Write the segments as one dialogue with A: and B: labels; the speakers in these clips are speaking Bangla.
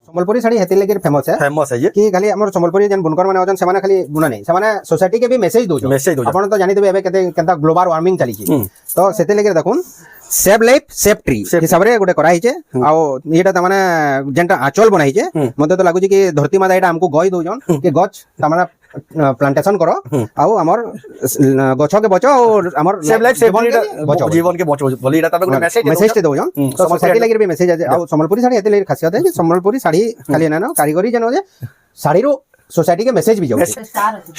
A: ସମ୍ବଲପୁରୀ ଶାଢ଼ୀ ହେତି ଲାଗି ଫେମସ୍
B: फेमस है ये
A: कि खाली हमर ସମ୍ବଲପୁରୀ ଯେନ୍ ବୁନକର ମାନେ ଅଛନ୍ ସେମାନେ खाली ବୁନା ନାହିଁ ସେମାନେ सोसाइटी के भी मेसेज दउछन
B: Message ଦଉଛନ୍।
A: आपण तो जानिथिबे एबे केता ग्लोबल वार्मिंग चलीछि तो सेते लागि देखुन सेव लाइफ सेव ट्री हिसाब रे गोटे करा हिचे आ एटा त माने जेनटा आंचल बना हिचे मते तो लागु कि धरती माता एटा हमको गई दउछन कि गछ त माने प्लांटेशन करो आउ हमर गछ के बचो और हमर
B: सेव लाइफ सेव
A: बचो
B: जीवन के बचो बोली एटा तबे मैसेज
A: मेसेज ते दउछन तो सोसाइटी लागि भी मेसेज आ सम्बलपुरी साड़ी हेते लागि खासियत है कि सम्बलपुरी साड़ी खाली ना ना कारीगरी जनो जे साड़ी रो सोसाइटी के मेसेज भी जाउ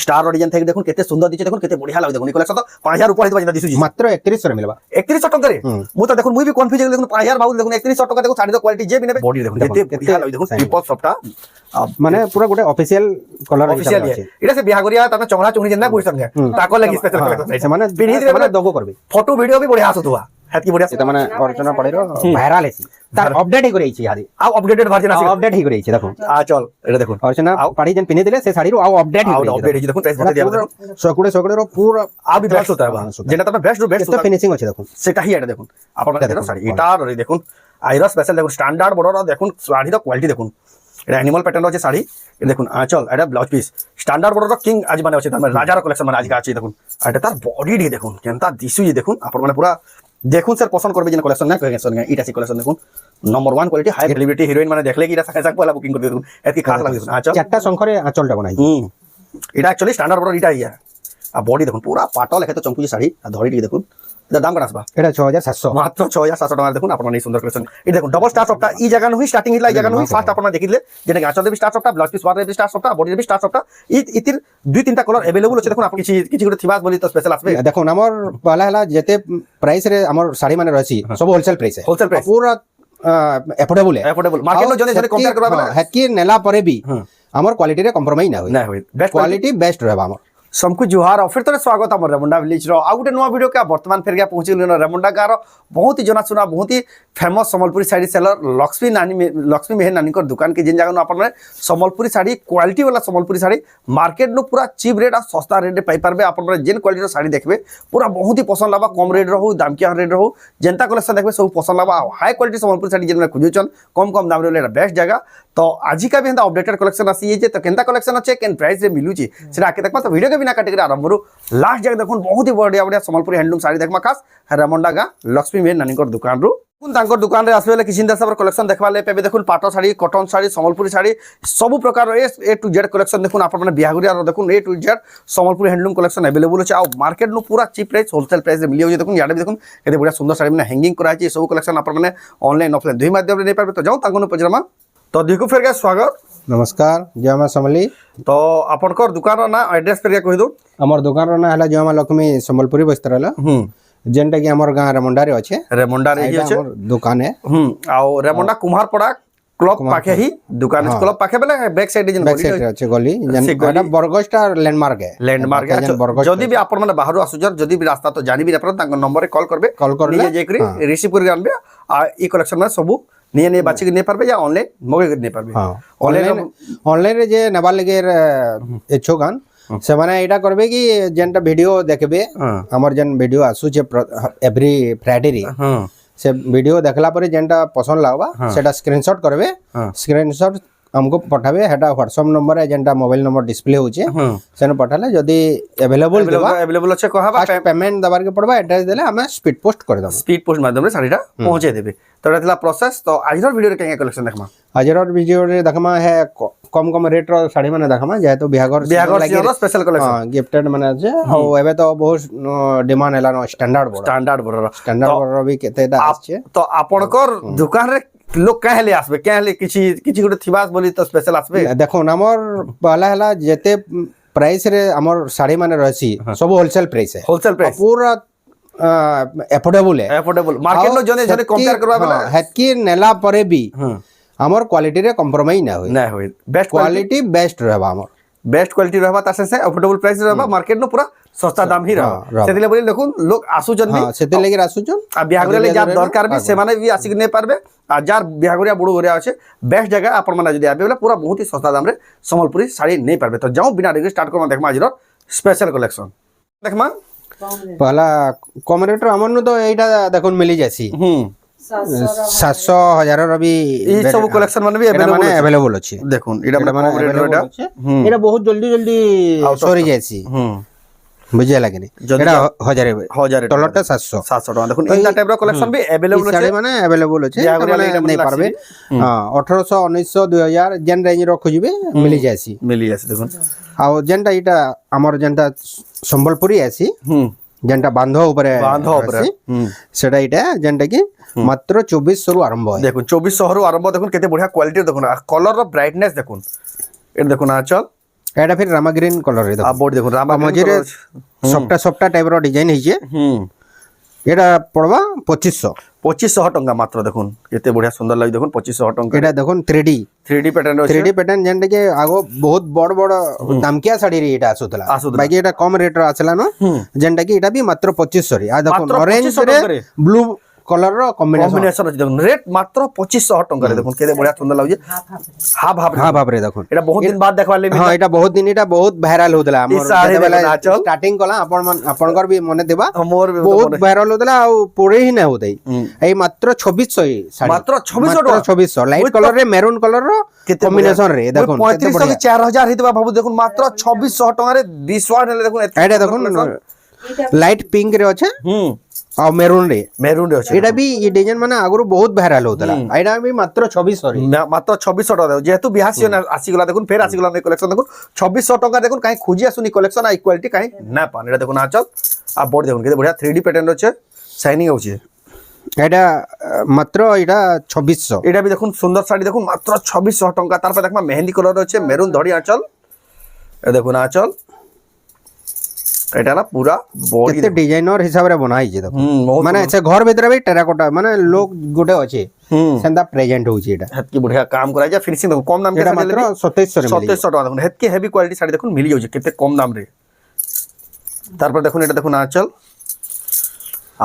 B: स्टार ऑडियंस थे देखुन केते सुंदर दिचे देखुन केते बढ़िया लागे देखुन ई कलेक्शन तो 5000 ऊपर हितबा जेता दिसु
A: मात्र 3100 रे मिलबा
B: 3100 टका रे मु तो देखुन मु भी कंफ्यूज देखुन 5000 बाबू देखुन 3100 टका देखुन साड़ी द क्वालिटी जे भी नेबे बॉडी देखुन केते बढ़िया लागे देखुन ट्रिपल सफ्टा
A: माने पूरा गोटे ऑफिशियल कलर
B: ऑफिशियल है इडा से बियाह करिया ता चंगड़ा चुंगड़ी जेना बुझ संगे ताको लगी स्पेशल कलेक्शन
A: से माने
B: पिनी दे
A: माने दगो करबे
B: फोटो वीडियो भी बढ़िया आसुतुवा हेतकी बढ़िया
A: से माने अर्चना पड़े रो वायरल है तार अपडेट ही करई छी यादी
B: आ अपडेटेड वर्जन आसी
A: अपडेट ही करई छी देखो
B: आ चल एटा देखुन
A: अर्चना पाड़ी जन पिने दिले से साड़ी रो आ अपडेट ही
B: अपडेट है देखुन प्राइस बता दिया
A: सकुड़े रो पूरा
B: आ भी बेस्ट होता है जेना तमे बेस्ट बेस्ट
A: तो फिनिशिंग अछि देखो
B: सेटा ही एटा देखुन आपण माने देखो साड़ी एटा रे देखुन आइरो स्पेशल देखुन स्टैंडर्ड बॉर्डर देखुन साड़ी द क्वालिटी देखुन एटा एनिमल पैटर्न अछि साड़ी ए देखुन आंचल एटा ब्लाउज पीस स्टैंडर्ड बॉर्डर किंग आज माने अछि तमे राजा रो कलेक्शन माने आज का अछि देखुन एटा तार बॉडी डी देखुन केनता दिसु ये देखुन आपण माने पूरा देखुन सर पसंद करबे जेन कलेक्शन ना कलेक्शन इटा सी कलेक्शन देखुन number 1 quality high quality heroine माने देखले कि इटा साका पहला बुकिंग कर देखुन एतकी खास लागे देखुन आंचल
A: चारटा शंखरे आंचलटा बनाई
B: इटा एक्चुअली स्टैंडर्ड बॉर्डर इटा ही है आ बॉडी देखुन पूरा पाटल लेखे तो चंकुजी साड़ी आ धड़ी टी देखुन एटा दाम कना आसबा
A: एटा 6700
B: मात्र 6700 टका देखुन आपण नै सुंदर कलेक्शन ई देखुन डबल स्टार सप्ता ई जगह नही स्टार्टिंग हिला ई जगह नही फास्ट आपण देखिले जेने आंचल देबी स्टार सप्ता ब्लाउज पीस वार देबी स्टार सप्ता बॉडी देबी स्टार सप्ता ई इतिर दुई तीनटा कलर अवेलेबल अछि देखुन आपण किछि गोटे थिबास बोली तो स्पेशल आसबे
A: देखो हमर पहला हला जेते प्राइस रे हमर साड़ी माने रहसी सब होलसेल प्राइस है
B: होलसेल प्राइस
A: पूरा एफोर्डेबल है
B: एफोर्डेबल मार्केट नो जने जने कंपेयर करबा बेला
A: हेतकी नेला परे भी हमर क्वालिटी रे कॉम्प्रोमाइज ना होई
B: बेस्ट
A: क्वालिटी बेस्ट रहबा हमर
B: सबको जुहार और फिर तो स्वागत हमर रेमुंडा विलेज रो आ गुटे नुवा वीडियो के वर्तमान फेर गया पहुंची रेमुंडा गारो बहुत ही जना सुना बहुत ही फेमस सम्बलपुरी साड़ी सेलर लक्ष्मी मेहर नानी को दुकान के जिन जगह अपन सम्बलपुरी साड़ी क्वालिटी वाला सम्बलपुरी साड़ी मार्केट नो पूरा चीप रेट और सस्ता रेट पाई पारबे अपन जेन क्वालिटी साड़ी देखबे पूरा बहुत ही पसंद लाबा कम रेट रहू दामकिया रेट रहू जनता कलेक्शन देखबे सब पसंद लाबा हाई क्वालिटी सम्बलपुरी साड़ी जेन खोजुचन कम कम दाम रे बेस्ट जगह तो आज का भी हेंता अपडेटेड कलेक्शन आसी जे तो केनता कलेक्शन अच्छे केन प्राइस रे मिलुची सेटा आके देखबा तो वीडियो के बिना काटे आरंभ करू लास्ट जगह देखुन बहुत ही बढ़िया बढ़िया सम्बलपुरी हैंडलूम साड़ी देखमा खास रेमुंडा गा लक्ष्मी मेहर नानी दुकान रू तांकर दुकान रे आसबे किसी सब कलेक्शन देखबा ले पेबे देखुन पाटो साड़ी कॉटन साड़ी सम्बलपुरी साड़ी सब प्रकार ए टू जेड कलेक्शन देखुन आपण माने बियागुरिया रो देखुन A to Z Sambalpuri handloom collection available अछि आ मार्केट नो पूरा चीप प्राइस होलसेल प्राइस रे मिलियो जे देखुन याडे देखुन एते बढ़िया सुंदर साड़ी माने हैंगिंग करा अछि सब कलेक्शन आपण माने ऑनलाइन ऑफलाइन दुई माध्यम रे नै पाबे तो जाऊ तांको पजरमा तो देखो फिर के स्वागत
A: नमस्कार जय मां समली
B: तो आपनकर दुकान रो ना एड्रेस पर कहि दो
A: हमर दुकान रो ना हला जय मां लक्ष्मी सम्बलपुरी बस्त्रला जेनटा कि हमर गां रेमुंडा रे अछि
B: रेमुंडा रे अछि
A: हमर दुकान है
B: आ रेमुंडा कुम्हारपड़ा क्लब पाखे ही दुकान क्लब पाखे बेले बैक साइड जन
A: बैक साइड अछि गली जेनटा बरगस्टा लैंडमार्क है
B: जदी भी आपण माने बाहर आसुजर जदी भी रास्ता तो जानि भी अपन तांको नंबर रे कॉल करबे जे करी रिसीव कर जानबे आ ई कलेक्शन में सब नहीं बाची के नहीं पारबे या ऑनलाइन मगे नहीं पारबे
A: ऑनलाइन रे जे नबा लगे इच्छुकान से माने एटा करबे कि जेनटा वीडियो देखबे हमर जन वीडियो आसु जे एवरी फ्राइडे रे से वीडियो देखला पर जेनटा पसंद लागबा सेटा स्क्रीनशॉट करबे स्क्रीनशॉट हमको पठाबे हेटा व्हाट्सएप नंबर है जेनटा मोबाइल नंबर डिस्प्ले होचे सेन पठाले जदी अवेलेबल अच्छे कहबा पेमेंट दबार के पड़बा एड्रेस देले हमें स्पीड पोस्ट कर दम
B: स्पीड पोस्ट माध्यम रे साड़ीटा पहुंचे देबे तो एतला प्रोसेस तो आजर वीडियो रे केया कलेक्शन देखमा
A: आजर वीडियो रे देखमा है कम रेट रो साड़ी माने देखमा जे तो बिहागर
B: स्पेशल कलेक्शन
A: हां गिफ्टेड माने আছে और एबे तो बहुत डिमांड हैला नो स्टैंडर्ड बॉर्डर भी केतेटा आछे
B: तो आपनकर दुकान रे लोग कहले आसबे कहले किछि गोटे थिबास बोली तो स्पेशल आसबे
A: देखो हमर पहला हला जेते प्राइस रे हमर साड़ी माने रहसी सब होलसेल प्राइस है पूरा एफोर्डेबल मार्केट नो जने कंपेयर करबा बेला हेतकी नेला परे भी हमर क्वालिटी रे कॉम्प्रोमाइज ना होई
B: बेस्ट
A: क्वालिटी बेस्ट रहबा हमर
B: बेस्ट क्वालिटी रहबा तासे से अफोर्डेबल प्राइस रहबा मार्केट नो पूरा सस्ता दाम ही रहबा सेदिले बोली देखुन लोग आसु जन
A: हां सेते लागि आसु जन
B: आ बिहागुरिया ले जार दरकार भी से माने भी आसी नै पारबे आ जार बिहागुरिया बुडू गोरिया আছে बेस्ट जगह आपण माने जदी आबे पूरा बहुत ही सस्ता दाम रे सम्बलपुरी साड़ी नै पारबे तो जाऊ बिना देरी स्टार्ट करमा देखमा आजिरो स्पेशल कलेक्शन देखमा
A: पहला कम रेट रो हमन तो एटा देखुन मिली जासी 700 1000 ର ବି
B: এই সব কালেকশন মানে বি
A: এটা মানে
B: अवेलेबल
A: अवेलेबल আছে
B: দেখুন এটা
A: এটা
B: মানে
A: মানে
B: কম রেট
A: available
B: এটা
A: আছে এটা বহুত জলদি জলদি সরি যায়ছি
B: হুম
A: বুঝিয়া লাগেনি
B: যদি
A: এটা 1000
B: 1000
A: তলরটা 700
B: 700 টাকা দেখুন এইটা টাইপর কালেকশন বি अवेलेबल আছে
A: শাড়ি মানে अवेलेबल আছে
B: বিয়া করিয়া
A: মানে
B: লাগি
A: নেই পারবে 1800 1900 2000 যেন রেঞ্জ র খুঁজবে মিলি যায়ছি
B: মিলি আছে দেখুন
A: ଆଉ ଯେନ୍ଟା ଏଇଟା ଆମର ଯେନ୍ଟା ସମ୍ବଲପୁରୀ ଆସି
B: হুম
A: ଯେନ୍ଟା ବାନ୍ଧ ଉପରେ
B: বান্ধ উপরে
A: ଆସି,
B: হুম
A: ସେଟା ଏଇଟା ଯେନ୍ଟା କି ମାତ୍ର 2400 ରୁ ଆରମ୍ଭ হয়
B: দেখুন 2400 রু আরম্ভ দেখুন কেতে বঢ়িয়া কোয়ালিটি দেখুন আর কলর র ব্রাইটনেস দেখুন এটা দেখুন আচল
A: ଏଇଟା ଫିର ରାମା ଗ୍ରୀନ କଲର ରେ
B: আর
A: ଦେଖ
B: বোর্ড দেখুন রামা
A: ମଝିରେ ସପ୍ଟା ସପ୍ଟା ଟାଇପ ର ଡିଜାଇନ ହେଇଛେ
B: হুম
A: ଏଇଟା ପଡବା 2500
B: 2500 ଟଙ୍କା ମାତ୍ର ଦେଖୁন କେତେ ବଢିଆ ସୁନ୍ଦର ଲାଗୁଛି ଦେଖୁন 2500 ଟଙ୍କା
A: ଏଇଟା ଦେଖୁନ 3D
B: 3D ପ୍ୟାଟର୍ନ ଅଛି
A: 3D ପ୍ୟାଟର୍ନ ଯେନ୍ଟା କି ଆଗ ବହୁତ ବଡ ବଡ ଦାମକିଆ ଶାଢୀ ରେ ଏଇଟା ଆସୁଥିଲା
B: ଆସୁଥିଲା।
A: ବାକି ଏଇଟା କମ ରେଟ ର ଆସିଲା ନ ଯେନ୍ଟା କି ଏଇଟା ବି ମାତ୍ର 2500 ରେ ଆଉ ଦେଖୁନ
B: ମାତ୍ର
A: ଅରେଞ୍ଜ
B: 2500
A: ରେ
B: ଟଙ୍କାରେ।
A: ବ୍ଲୁ କଲର ର କମ୍ବିନେସନ
B: কম্বিনেশন আছে দেখুন রেট মাত্র 2500 ଟଙ୍କାରେ ଦେଖୁন କେତେ ବଢିଆ ସୁନ୍ଦର ଲାଗୁଛି হাফ হাফ
A: ହଁ ଭାବରେ ଦେଖୁନ
B: এটা বহুত দিন বাদ দেখবার লাগি
A: ହଁ ଏଇଟା ବହୁତ ଦିନ ଏଇଟା ବହୁତ ଭାଇରାଲ ହଉଥିଲା ଆମର
B: ଶାଢ଼ୀ
A: ଯେତେବେଳେ
B: ଦେଖୁନ, ଆଚଲ।
A: ଷ୍ଟାର୍ଟିଂ କଲା ଆପଣଙ୍କର ବି ମନେ ଥିବ
B: ମୋର ବି
A: ବହୁତ ଭାଇରାଲ ହଉଥିଲା ଆଉ ପୁରେ ହିଁ ନା ହଉଥାଏ ଏଇ ମାତ୍ର 2600 ହିଁ ଶାଢ଼ୀ।
B: ମାତ୍ର 2600
A: ମାତ୍ର
B: ଟଙ୍କା।
A: 2600 ଲାଇଟ
B: With
A: କଲର ରେ ମେରୁନ କଲର ର
B: କେତେ
A: କମ୍ବିନେସନ ରେ ଦେଖୁନ କେତେ
B: 3500
A: ବଢିଆ
B: କି 4000 ହେଇଥିବା ଭାବୁ ଦେଖୁন ମାତ୍ର 2600 ଟଙ୍କାରେ বিশওয়াট ହେଲେ দেখুন
A: ଏଇଟା ଦେଖୁନ ଲାଇଟ ପିଙ୍କ ରେ ଅଛେ
B: হুম
A: ଆଉ ମେରୁନ ରେ
B: মেরুন রে আছে
A: ଏଇଟା ବି ଏ ଡିଜାଇନ ମାନେ ଆଗରୁ ବହୁତ ଭାଇରାଲ ହଉଥିଲା ଏଇଟା ବି ମାତ୍ର 2600 ରେ
B: মাত্র 2600 টাকা দেব যেহেতু বিহার সিজন আসিগলা দেখুন ফের আসিগলা এই কালেকশন দেখুন 2600 টাকা দেখুন কাই খুঁজি আসুনি কালেকশন আর ইকুয়ালিটি কাই না পান এটা দেখুন আচল আর বোর্ড দেখুন কেতে বঢ়িয়া 3D প্যাটার্ন আছে শাইনিং হচ্ছে
A: এটা মাত্র এটা 2600
B: এটা বি দেখুন সুন্দর শাড়ি দেখুন মাত্র 2600 টাকা তারপর দেখবা মেহেন্দি কালার আছে মেরুন ধড়ি আঁচল এ দেখুন আঁচল এটা না পুরা বডি
A: କେତେ ଡିଜାଇନର ହିସାବରେ ବନା ହେଇଛି ଦେଖ
B: ବହୁତ
A: ମାନେ ସେ ଘର ଭିତରେ ବି ଟେରାକୋଟା ମାନେ ଲୋକ ଗୋଟେ ଅଛି ସେନ୍ତା ପ୍ରେଜେଣ୍ଟ ହଉଛି এটা
B: হেতকি বঢ়িয়া কাম করা যায় ফিনিশিং দেখুন কম দাম
A: এটা মাত্র 2700 রে মিলি
B: 2700 টাকা দেখুন হেতকি হেভি কোয়ালিটি শাড়ি দেখুন মিলি যাচ্ছে কেতে কম দাম রে তারপর দেখুন এটা দেখুন আঁচল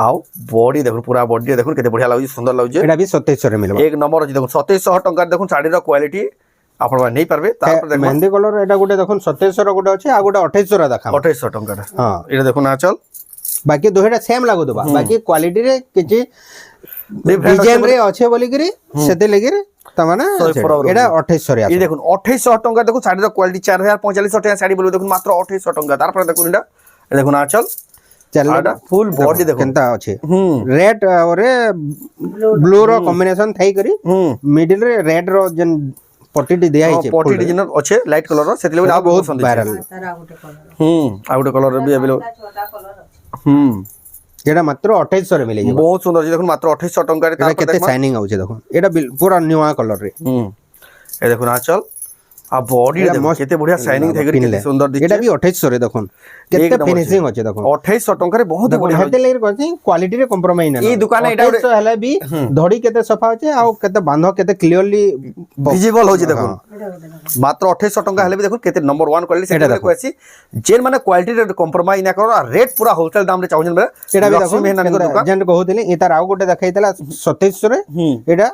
B: আও বডি দেখুন পুরা বডি দেখুন কেতে বঢ়িয়া লাগুছে সুন্দর লাগুছে
A: এটা ବି 2700 রে মিলবা
B: এক নম্বর আছে দেখুন 2700 টাকার দেখুন শাড়ির কোয়ালিটি আপনারা নেই পারবে তারপর দেখুন
A: মেহেন্দি কলর এটা ଗୋଟେ দেখুন 2700 ର ଗୋଟେ ଅଛି ଆଉ ଗୋଟେ 2800 ର ଦେଖା
B: 2800 টাকার
A: ହଁ
B: এটা দেখুন আঁচল
A: ବାକି ଦୁହେଟା ସେମ୍ ଲାଗୁଥିବା ବାକି କ୍ୱାଲିଟି ରେ କିଛି
B: Different
A: ଡିଜାଇନ ରେ ଅଛି ବୋଲି କରି ସେତେ ଲାଗି ତାମାନେ এটা 2800 রে
B: এই
A: আছে
B: দেখুন 2800 টাকা দেখুন শাড়ির কোয়ালিটি 4045 টাকা শাড়ি বলবো দেখুন মাত্র 2800 টাকা তারপরে দেখুন এটা এই দেখুন আঁচল
A: ଚାଲ
B: ফুল বডি দেখুন
A: କେନ୍ତା ଅଛି ରେଡ୍ ରେ ବ୍ଲୁ ର କମ୍ବିନେସନ ଥାଇ କରି ମିଡିଲ ରେ ରେଡ୍ ର ଯେନ୍ ପଟିଟି ଦିଆ ହେଇଛି
B: পটি ডিজাইন আছে লাইট কালার সেটি
A: ସେଟା
B: বহুত
A: ବହୁତ ଭାଇରାଲ
B: ଆଉ ଗୋଟେ କଲର ବି अवेलेबल হুম
A: এটা মাত্র 2800 রে মিলে যাবে
B: ବହୁତ ସୁନ୍ଦର ଅଛି ଦେଖୁন ମାତ୍ର 2800 ଟଙ୍କାରେ
A: এটা
B: ତାରପରେ
A: কেতে
B: ଦେଖୁন
A: শাইনিং হচ্ছে দেখুন এটা পুরা নিউয়া কলর রে
B: ଏ ଦେଖୁନ ଆଚଲ ଆଉ ବଡି
A: এটা
B: ଦେଖୁন
A: মস্ত
B: କେତେ ବଢିଆ শাইনিং থাকি
A: ପିନ୍ଧିଲେ।
B: କେତେ ସୁନ୍ଦର
A: এটা
B: ଦିଶୁଛି
A: ବି 2800 রে দেখুন কেতে
B: number
A: ফিনিশিং হচ্ছে দেখুন
B: 2800 ଟଙ୍କାରେ ବହୁତ
A: দেখুন
B: ବଢିଆ
A: হেতে লাগি কইছি কোয়ালিটি রে কম্প্রোমাইজ না
B: এই দোকানে এটা ଗୋଟେ-
A: 2800 হেলে ବି ধড়ি কেতে সফা হচ্ছে ଆଉ কেতে বান্ধ কেতে ক্লিয়ারলি
B: ভিজিবল হଉଛି দেখুন মাত্র 2800 ଟଙ୍କା ହେଲେ ବି ଦେଖୁନ କେତେ ନମ୍ବର 1 କ୍ୱାଲିଟି
A: ଏଇଟା
B: ସେଟା
A: ଦେଖୁନ।
B: କହିଛି ଯେନ୍ ମାନେ କ୍ୱାଲିଟି ରେ କମ୍ପ୍ରମାଇଜ ନା କର ରେଟ୍ ପୁରା ହୋଲସେଲ ଦାମ ରେ ଚାହୁଁଛନ୍ତି ବେଲେ
A: এটা ବି
B: ଲକ୍ଷ୍ମୀ
A: দেখুন
B: ମେହନାନୀଙ୍କ ଦୋକାନ
A: যেন কହୁଥିଲି ଏ ତାର ଆଉ ଗୋଟେ দেখাইଥିଲା 2700 ରେ এটা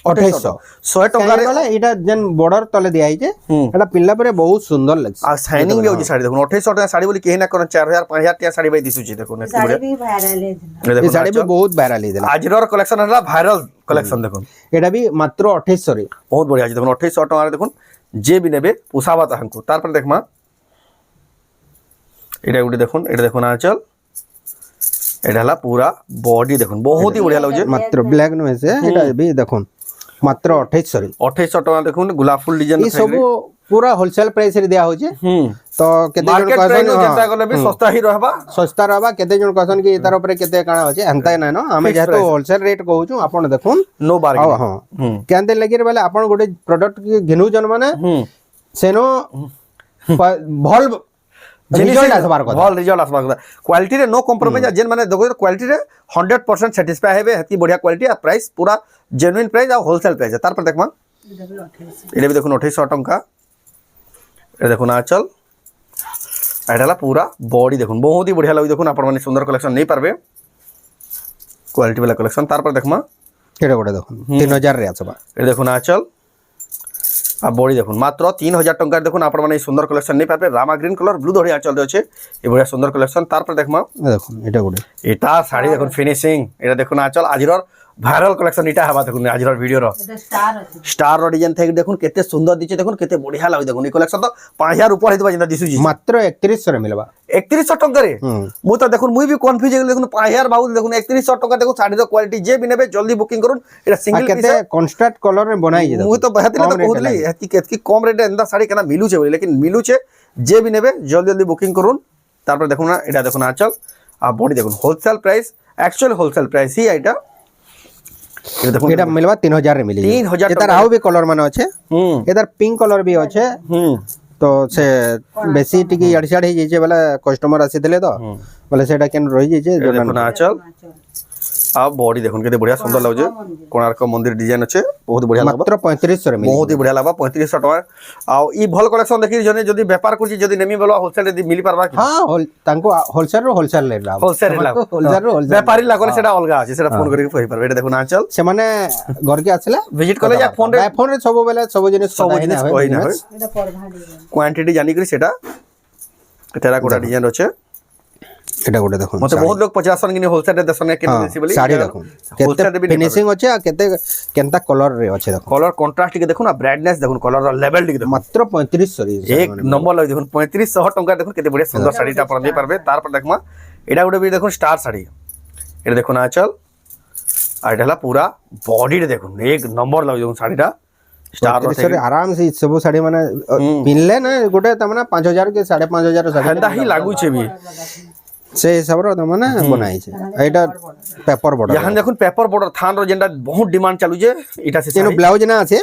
A: 2800
B: 100 ଟଙ୍କାରେ
A: କଲେ এটা যেন বর্ডর তলে দিয়া ହେଇছে এটা ପିନ୍ଧିଲା ପରେ ବହୁତ ସୁନ୍ଦର ଲାଗୁଛି
B: ଆଉ ସାଇନିଂ ବି ହଉଛି ଶାଢୀ ଦେଖୁନ 2800 ଟଙ୍କା ଶାଢୀ ବୋଲି କେହି ନା କର 4000 5000 ଟଙ୍କା ଶାଢୀ ଭାଇ ଦିଶୁଛି ଦେଖୁନ ଏତେ
C: ଶାଢୀ
B: ବଢିଆ
C: ବି ଭାଇରାଲ ହେଇଥିଲା
B: ଏ
A: ଏ
B: ଦେଖୁନ
A: ଶାଢୀ ବି ବହୁତ ଭାଇରାଲ ହେଇଥିଲା
B: ଆଜିର କଲେକ୍ସନ ହେଲା ଭାଇରାଲ କଲେକ୍ସନ ଦେଖୁନ
A: এটা ବି ମାତ୍ର 2800 ରେ
B: ବହୁତ ବଢିଆ ଅଛି ଦେଖୁନ 2800 ଟଙ୍କାରେ ଦେଖୁନ যে ବି ନେবে পোষাবা তাহাଙ୍କୁ তারপরে দেখমা এটা ଗୋଟେ দেখুন এটা দেখুন আঁচল এটা হলা পুরা বডি দেখুন বহুত হি বঢ়িয়া লাগুছে
A: মাত্র ব্ল্যাক নয় সে এটা ବି দেখুন মাত্র 2800 রে
B: 2800 ଟଙ୍କା দেখুন গোলাপ ফুল ডিজাইন
A: এই ସବୁ পুরা হোলসেল প্রাইস রে দিয়া হচ্ছে তো কেতে জন
B: মার্কেট
A: কহসন
B: প্রাইস যেটা গলে বি সস্তা হি রহবা
A: সস্তা রবা কেতে জন কহসন কি তার উপরে কেতে কাଣା আছে এন্তা নাই ন আমি যেহেতু হোলসেল রেট कहूछु আপন দেখুন
B: নো বার্গেন
A: ହଁ କେନ୍ତି ଲାଗି ବେଲେ ଆପଣ ଗୋଟେ ପ୍ରଡକ୍ଟ ଘିନୁଛନ୍ ମାନେ ସେନୋ ଭଲ ରିଜଲ୍ଟ ଆସିବାର କଥା
B: ভাল রিজাল্ট আসবার কথা কোয়ালিটি রে নো কম্প্রোমাইজ যেন মানে দেখো কোয়ালিটি রে 100% স্যাটিসফাই হেবে হেতি বঢ়িয়া কোয়ালিটি আর প্রাইস পুরা জেনুইন প্রাইস আর হোলসেল প্রাইস তারপর দেখমা এটা भी দেখুন 2800 টঙ্কা এটা দেখুন আচল এটা হলা পুরা বডি দেখুন বহুত হি বঢ়িয়া লাগি দেখুন আপন মানে সুন্দর কালেকশন নেই পারবে কোয়ালিটি वाला কালেকশন তারপর দেখমা
A: এটা গোটে দেখুন 3000 রে আসবা
B: এটা দেখুন আচল আর বডি দেখুন মাত্র 3000 টঙ্কার দেখুন আপন মানে সুন্দর কালেকশন নেই পারবে রামা গ্রিন কালার ব্লু ধরি আচল আছে এই বঢ়িয়া সুন্দর কালেকশন তারপর দেখমা
A: দেখুন এটা গোটে
B: এটা শাড়ি দেখুন ফিনিশিং এটা দেখুন আচল আজির ভাইরাল কলেকশন এটা হবা দেখুন আজর ভিডিওর
C: এটা স্টার আছে
B: স্টার র ডিজাইন থেকে দেখুন কেতে সুন্দর দিছে দেখুন কেতে বঢ়িয়া লাগুছে দেখুন এই কলেকশন তো 5000 উপর হইতবা যেটা দিছুজি
A: মাত্র 3100 রে মিলবা
B: 3100 টঙ্কারে মু তো দেখুন মুই বি কনফিউজ হয়ে গেল দেখুন 5000 বাবু দেখুন 3100 টঙ্কা দেখুন শাড়ির কোয়ালিটি যে বি নেবে জলদি বুকিং করুন এটা সিঙ্গেল পিস
A: কেতে কনস্ট্রাক্ট কলর রে বনাই যে
B: মু তো বাহাতিলে তো কହୁଥିଲି এতকি কম রেটে এন্তা শাড়ি কেনা মিলুছে বলি লেকিন মিলুছে যে বি নেবে জলদি জলদি বুকিং করুন তারপর দেখুন না এটা দেখুন আঁচল আর বডি দেখুন wholesale price actually wholesale price হি এটা এটা দেখুন
A: এটা মিলবা 3000 রে মিলি
B: 3000
A: এটার আউ বি কলর মানে আছে এটার পিঙ্ক কলর বি আছে তো সে বেশি টিকি ইয়াড় হয়ে যাইছে বলে কাস্টমার আসিଥିଲେ তো বলে সেটা কেন রই যাইছে
B: দেখুন আঁচল আর বডি দেখুন কেতে বঢ়িয়া সুন্দর লাগুছে কোଣାର୍କ মন্দির ডিজাইন আছে বহুত বঢ়িয়া লাগবা
A: মাত্র 3500 রে মিলি
B: বহুত হি বঢ়িয়া লাগবা 3500 টাকা আর ই ভাল কালেকশন দেখি জনে যদি ব্যাপার করছি যদি নেমি বলো হোলসেল রে মিলি পারবা কি
A: হ্যাঁ তাঙ্কু হোলসেল রে হোলসেল রে লাভ
B: হোলসেল রে লাভ
A: হোলসেল রে হোলসেল
B: ব্যাপারী লাগলে সেটা অলগা আছে সেটা ফোন করি কই পারবে এটা দেখুন আঁচল
A: সেমানে ঘরকে আসলে
B: ভিজিট কলে যা ফোন রে
A: ফোন রে সব বেলে সব জিনিস
B: কই না হয়
C: এটা পরভা ডিজাইন
B: কোয়ান্টিটি জানি করি সেটা টেরাকোটা ডিজাইন আছে
A: এটা গোটে দেখুন
B: মতে বহুত লোক 50 জন কিনে হোলসেল রে দশনে কেন দিছি বলি
A: শাড়ি দেখুন কেতে ফিনিশিং আছে আর কেতে কেনতা কলর রে আছে দেখুন
B: কলর কন্ট্রাস্ট কে দেখুন আর ব্রাইটনেস দেখুন কলর লেভেল টিকে দেখুন
A: মাত্র 3500 রে
B: এক নম্বর লাগে দেখুন 3500 টাকা দেখুন কেতে বড়িয়া সুন্দর শাড়িটা আপনারা নিয়ে পারবে তারপর দেখমা এটা গোটে বি দেখুন স্টার শাড়ি এটা দেখুন আঁচল আর এটা হলা পুরা বডিটা দেখুন এক নম্বর লাগে দেখুন শাড়িটা স্টার
A: রে আরাম সে সব শাড়ি মানে পিনলে না গোটে তমনা 5000 के 5500 শাড়ি
B: হেন্দা হি লাগুছে বি
A: সে হিসাব রে মানে বনাইছে এটা পেপার বর্ডার
B: এখন দেখুন পেপার বর্ডার থান র যেটা বহুত ডিমান্ড চালুছে এটা সে
A: এনো ব্লাউজ না আছে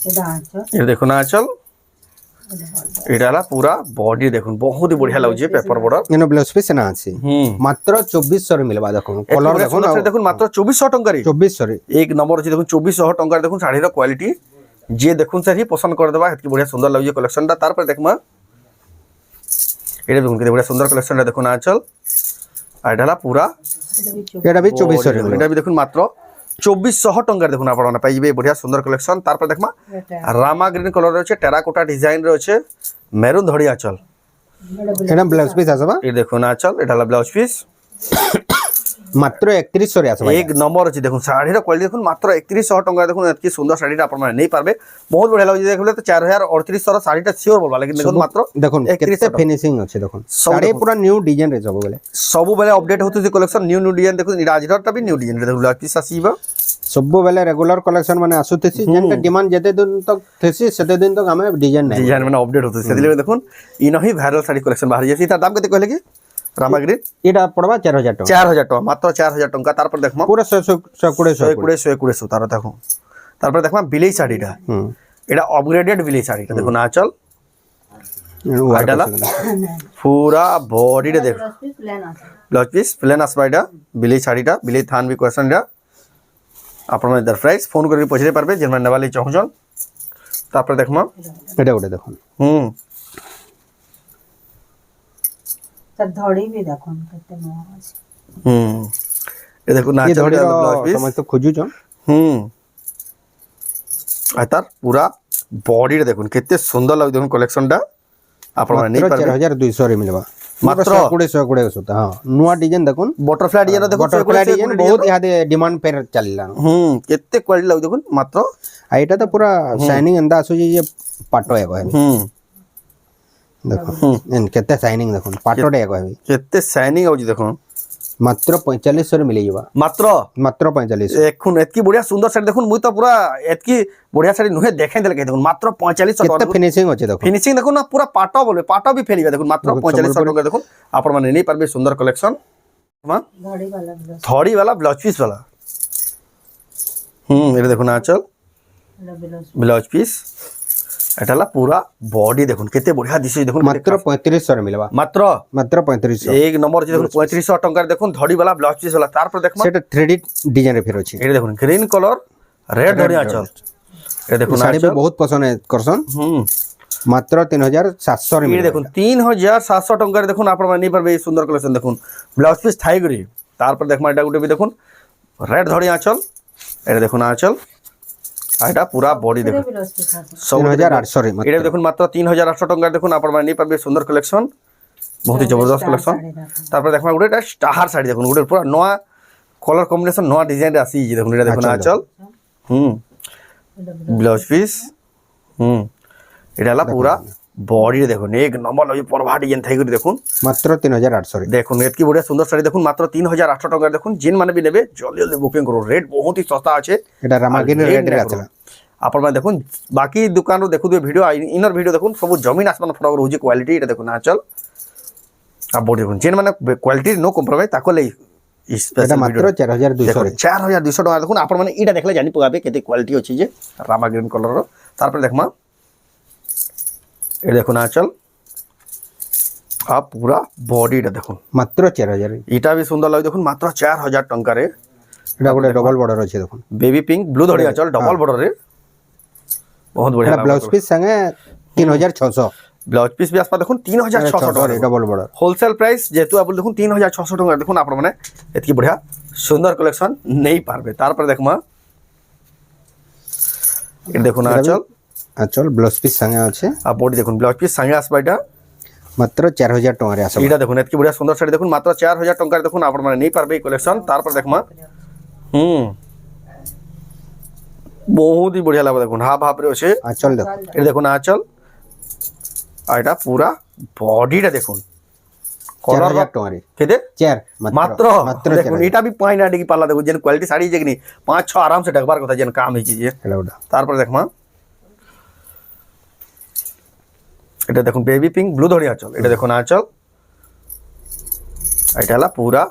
C: এটা আছে
B: এটা দেখুন আঁচল এটা হলা পুরা বডি দেখুন বহুত বঢ়িয়া লাগুছে পেপার বর্ডার
A: এনো ব্লাউজ পিস না আছে মাত্র 2400 রে মিলবা দেখুন কলর দেখুন
B: দেখুন মাত্র 2400 টাকারে
A: 2400 রে
B: এক নম্বর আছে দেখুন 2400 টাকার দেখুন শাড়ির কোয়ালিটি যে দেখুন স্যার হি পছন্দ করে দেবা এতকি বঢ়িয়া সুন্দর লাগুছে কালেকশনটা তারপর দেখমা এটা দেখুন কেতে বঢ়িয়া সুন্দর কালেকশনটা দেখুন আঁচল আর এটা হলা পুরা
A: এটা বি 2400 রে
B: এটা বি দেখুন মাত্র 2400 টাকার দেখুন আপনারা পাইবে বঢ়িয়া সুন্দর কালেকশন তারপর দেখমা রামা গ্রিন কালার রয়েছে টেরাকোটা ডিজাইন রয়েছে মেরুন ধড়ি আঁচল
A: এটা ব্লাউজ পিস আছে বা
B: এই দেখুন আঁচল এটা হলা ব্লাউজ পিস
A: মাত্র 3100 রে আছে ভাই
B: এক নম্বর আছে দেখুন শাড়ির কোয়ালিটি দেখুন মাত্র 3100 টাকা দেখুন এত সুন্দর শাড়িটা আপনারা নেই পারবে বহুত বঢ়িয়া লাগুছে দেখলে তো 4038 শাড়িটা সিওর বলবা লেকিন দেখুন মাত্র
A: দেখুন কেতে ফিনিশিং আছে দেখুন শাড়ি পুরা নিউ ডিজাইন রে সব বেলে
B: ସବୁବେଳେ ଅପଡେଟ୍ ହଉଥିଛି କଲେକ୍ସନ ନ୍ୟୁ ନ୍ୟୁ ଡିଜାଇନ ଦେଖୁଛନ୍ତି ରାଜରଟା ବି ନ୍ୟୁ ଡିଜାଇନ ଦେଖୁଛନ୍ତି ପିସ୍ ଆସିବ
A: सब बेले रेगुलर कलेक्शन माने आसुतेसी जेनका डिमांड जेते दिन तक थेसी सेते दिन तक हमें डिजाइन नै
B: ଡିଜାଇନ ମାନେ ଅପଡେଟ୍ ହଉଥିଛି ସେଥିଲାଗି ଦେଖୁନ୍ ଇନ ହିଁ ଭାଇରାଲ ଶାଢ଼ୀ କଲେକ୍ସନ ବାହାରି ଯାଇଛି ତାର ଦାମ କେତେ କହିଲେ କି ରାମାଗ୍ରୀ
A: एटा पड़बा 4000 टका
B: 4000 ଟଙ୍କା ମାତ୍ର 4000 ଟଙ୍କା ତାରପରେ ଦେଖମା
A: पूरा 100
B: 120 ତାର ଦେଖୁ ତାରପରେ ଦେଖମା ବିଲେଇ ଶାଢ଼ୀଟା ଏଟା ଅପଗ୍ରେଡେଡ ବିଲେଇ ଶାଢ଼ୀଟା ଦେଖୁନ ଆଚଲ पूरा बॉडी रे देख
C: প্ল্যান আছে
B: ब्लाउज पीस प्लेन आसबा एटा बिलेई शाड़ीटा बिलेई थान भी क्वेश्चन एटा आपण में दर प्राइस फोन करके पछरे पारबे जेन नेवाली चाहछन तापर देखमा
A: एटा ओटे देखुन
C: তার ধড়ি भी দেখুন কত মোহ আছে
B: ए देखो ना
A: ये धड़ी
B: ब्लाउज पीस
A: समझ तो खोजु छ
B: आ तार पूरा बॉडी रे देखुन केते सुंदर लाग देखुन कलेक्शनटा आपण में नहीं पारबे
A: 4200 रे मिलबा
B: मात्र
A: 120 सुता हां नुवा डिजाइन देखुन
B: बटरफ्लाई डिजाइन देखो
A: बटरफ्लाई डिजाइन बहुत याद डिमांड पर चलला
B: केते क्वालिटी लाग देखुन मात्र
A: आ एटा तो पूरा शाइनिंग अंदा आसु जे पाटो है कहबी देखो इन केते शाइनिंग देखुन पाटो डे कहबी
B: केते शाइनिंग आउजी देखो
A: मात्र 4500 रे मिले जबा
B: मात्र
A: मात्र 4500
B: এখন এতকি বড়িয়া সুন্দর শাড়ি দেখুন মুই তো পুরা এতকি বড়িয়া শাড়ি নুহে দেখাই দেলে দেখুন মাত্র 4500
A: केते
B: টাকা
A: फिनिशिंग আছে দেখো
B: ফিনিশিং দেখুন না পুরা পাটো বলবে পাটো भी ফেলিবে দেখুন মাত্র 4500 টাকা দেখুন আপন মানে নেই পারবে সুন্দর কালেকশন
C: ধড়ি वाला ব্লাউজ
B: থড়ি वाला ব্লাউজ পিস वाला এটা দেখুন আঁচল
C: ব্লাউজ
B: ব্লাউজ পিস এটা হলা পুরা বডি দেখুন কেতে বড়িয়া দিছে দেখুন
A: मात्र 3500 रे मिलबा
B: মাত্র
A: मात्र 3500
B: এক নম্বর আছে দেখুন 3500 টাকার দেখুন ধড়ি वाला ব্লাউজ পিস वाला তারপর দেখুন
A: সেটা 3D ডিজাইন রে ফের আছে
B: এটা দেখুন গ্রিন কালার রেড ধড়ি আঁচল এটা দেখুন
A: শাড়ি
B: আঁচল
A: बहुत पसंद है करसन मात्र 3700 रे
B: ये
A: मिलबा
B: देखुन 3700 टंका देखुन आपण माने पारबे सुंदर कलेक्शन देखुन ब्लाउज पीस थाई गरी तारपर देखमा एटा गुटे भी देखुन रेड धड़ी आंचल एटा देखुन आंचल एटा पूरा बॉडी देखुन
C: ব্লাউজ পিস আছে
A: 3800 रे
B: एटा देखुन मात्र 3800 टंका देखुन आपण माने पारबे सुंदर कलेक्शन बहुत ही जबरदस्त कलेक्शन तारपर देखमा गुटे स्टार साड़ी देखुन गुटे पूरा नया কলর কম্বিনেসন নয়া ডিজাইন আসি দেখুন এটা দেখুন আঁচল ব্লাউজ পিস এটা হল পুরা বডি দেখুন এক নম্বর লাগছে পরভা ডিজাইন থাকি দেখুন
A: মাত্র 3800 রে
B: দেখুন এতকি বড়িয়া সুন্দর শাড়ি দেখুন মাত্র 3800 টাকা দেখুন যেন মানে বি নেবে জলদি জলদি বুকিং করুন রেট বহুত হি সস্তা আছে
A: এটা রামাগিনী রেট রে আছে
B: আপনারা দেখুন বাকি দোকানরু দেখুথিবে ভিডিও ইনর ভিডিও দেখুন সবু জমিন আসমান ফরক রହୁଛି কোয়ালিটি এটা দেখুন আঁচল আর বডি দেখুন যেন মানে কোয়ালিটি নো কম্প্রোমাইজ তাকো লাই
A: এটা মাত্র 4200 রে
B: 4200 টাকা দেখুন আপনারা মানে এটা দেখলে জানি পাবে কেতে কোয়ালিটি আছে যে রামা গ্রিন কলর তারপরে দেখমা এটা দেখুন আঁচল আর পুরা বডিটা দেখুন
A: মাত্র 4000 রে
B: এটা भी সুন্দর লাগে দেখুন মাত্র 4000 টাকা রে
A: এটা গোটে ডবল বর্ডর আছে দেখুন
B: বেবি পিঙ্ক ব্লু ধরি আঁচল ডবল বর্ডর রে বহুত বড়িয়া
A: এটা ব্লাউজ পিস সঙ্গে 3600
B: ব্লাউজ পিস भी আসপা দেখুন 3600 টাকা
A: ডবল বর্ডর
B: হোলসেল প্রাইস যেহেতু আপনি দেখুন 3600 টাকা দেখুন আপনার মানে এতকি বড়িয়া সুন্দর কালেকশন নেই পারবে তারপরে দেখমা এটা দেখুন
A: আঁচল ব্লাউজ পিস সঙ্গে আছে
B: আর বডি দেখুন ব্লাউজ পিস সঙ্গে আসবা এটা
A: মাত্র 4000 টাকা রে আছে
B: এটা দেখুন এতকি বড়িয়া সুন্দর শাড়ি দেখুন মাত্র 4000 টাকা দেখুন আপনার মানে নেই পারবে এই কালেকশন তারপর দেখমা বহুত হি বড়িয়া লাগবে দেখুন হাফ হাফ রে আছে
A: আঁচল দেখুন
B: এটা দেখুন আঁচল আর এটা পুরা বডিটা দেখুন
A: 4000 টাকা রে
B: কেতে
A: 4
B: মাত্র দেখুন এটা भी পাই না দেখি পাল্লা দেখুন যেন কোয়ালিটি শাড়ি যে কি 5-6 আরাম সে ঢকবার কথা যেন কাম হইছে যে
A: এটা ওটা
B: তারপর দেখমা এটা দেখুন বেবি পিঙ্ক ব্লু ধরি আঁচল এটা দেখুন আঁচল এটা হলা পুরা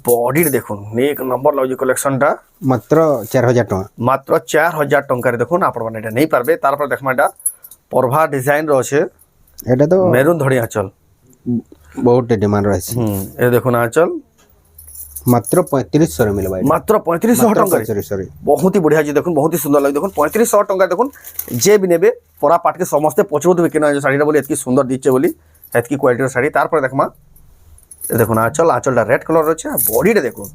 B: বডির দেখুন এক নম্বর লাগছে কালেকশনটা
A: মাত্র 4000 টাকা
B: মাত্র 4000 টাকার দেখুন আপনারা মানে এটা নেই পারবে তারপর দেখমা এটা পরভা ডিজাইন রয়েছে
A: এটা তো
B: মেরুন ধরি আঁচল
A: বহুত ডিমান্ড রয়েছে
B: এটা দেখুন আঁচল
A: মাত্র 3500 রে মিলবা
B: মাত্র 3500 টাকা
A: 3500 রে
B: बहुत ही बढ़िया जी देखुन बहुत ही सुंदर लगे देखुन 3500 टंका देखुन जे भी नेबे परा पाट के समस्ते पचरुथबे केना जो शाड़ीटा बोली एतकी सुंदर दिচ্ছে बोली एतकी क्वालिटीर शाड़ी तारपर देखमा ए देखुन आंचलटा रेड कलर আছে আর বডিটা দেখুন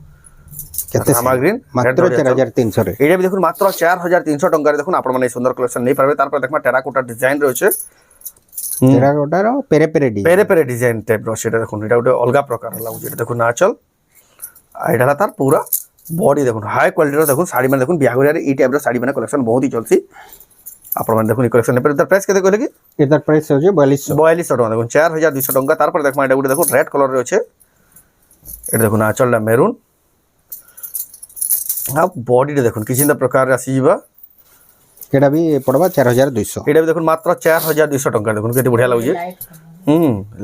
A: কেতে
B: রামা গ্রিন
A: মাত্র 4300 রে
B: এটা भी দেখুন মাত্র 4300 টাকার দেখুন আপনারা মানে এই সুন্দর কালেকশন নেই পারবে তারপর দেখমা টেরাকোটা ডিজাইন রয়েছে
A: টেরাকোটার পেরে পেরে ডি
B: পেরে পেরে ডিজাইন টাইপ রয়েছে এটা দেখুন এটা একটা অলগা প্রকার লাগুছে এটা দেখুন আঁচল আর এটা তার পুরা বডি দেখুন হাই কোয়ালিটির দেখুন শাড়ি মানে দেখুন বিয়াগরিয়ার এই টাইপের শাড়ি মানে কালেকশন বহুত হি চলছি আপনারা মানে দেখুন এই কালেকশন এর প্রাইস কেতে কইলে কি
A: এটার প্রাইস হচ্ছে 4200
B: টাকা দেখুন 4200 টাকা তারপর দেখুন এটা গুলো দেখুন রেড কালার রয়েছে এটা দেখুন আঁচলটা মেরুন আর বডিটা দেখুন কি চিন্তা প্রকার আসি যা
A: এটা भी পড়বা 4200
B: এটা দেখুন মাত্র 4200 টাকা দেখুন কেতে বঢ়িয়া লাগুছে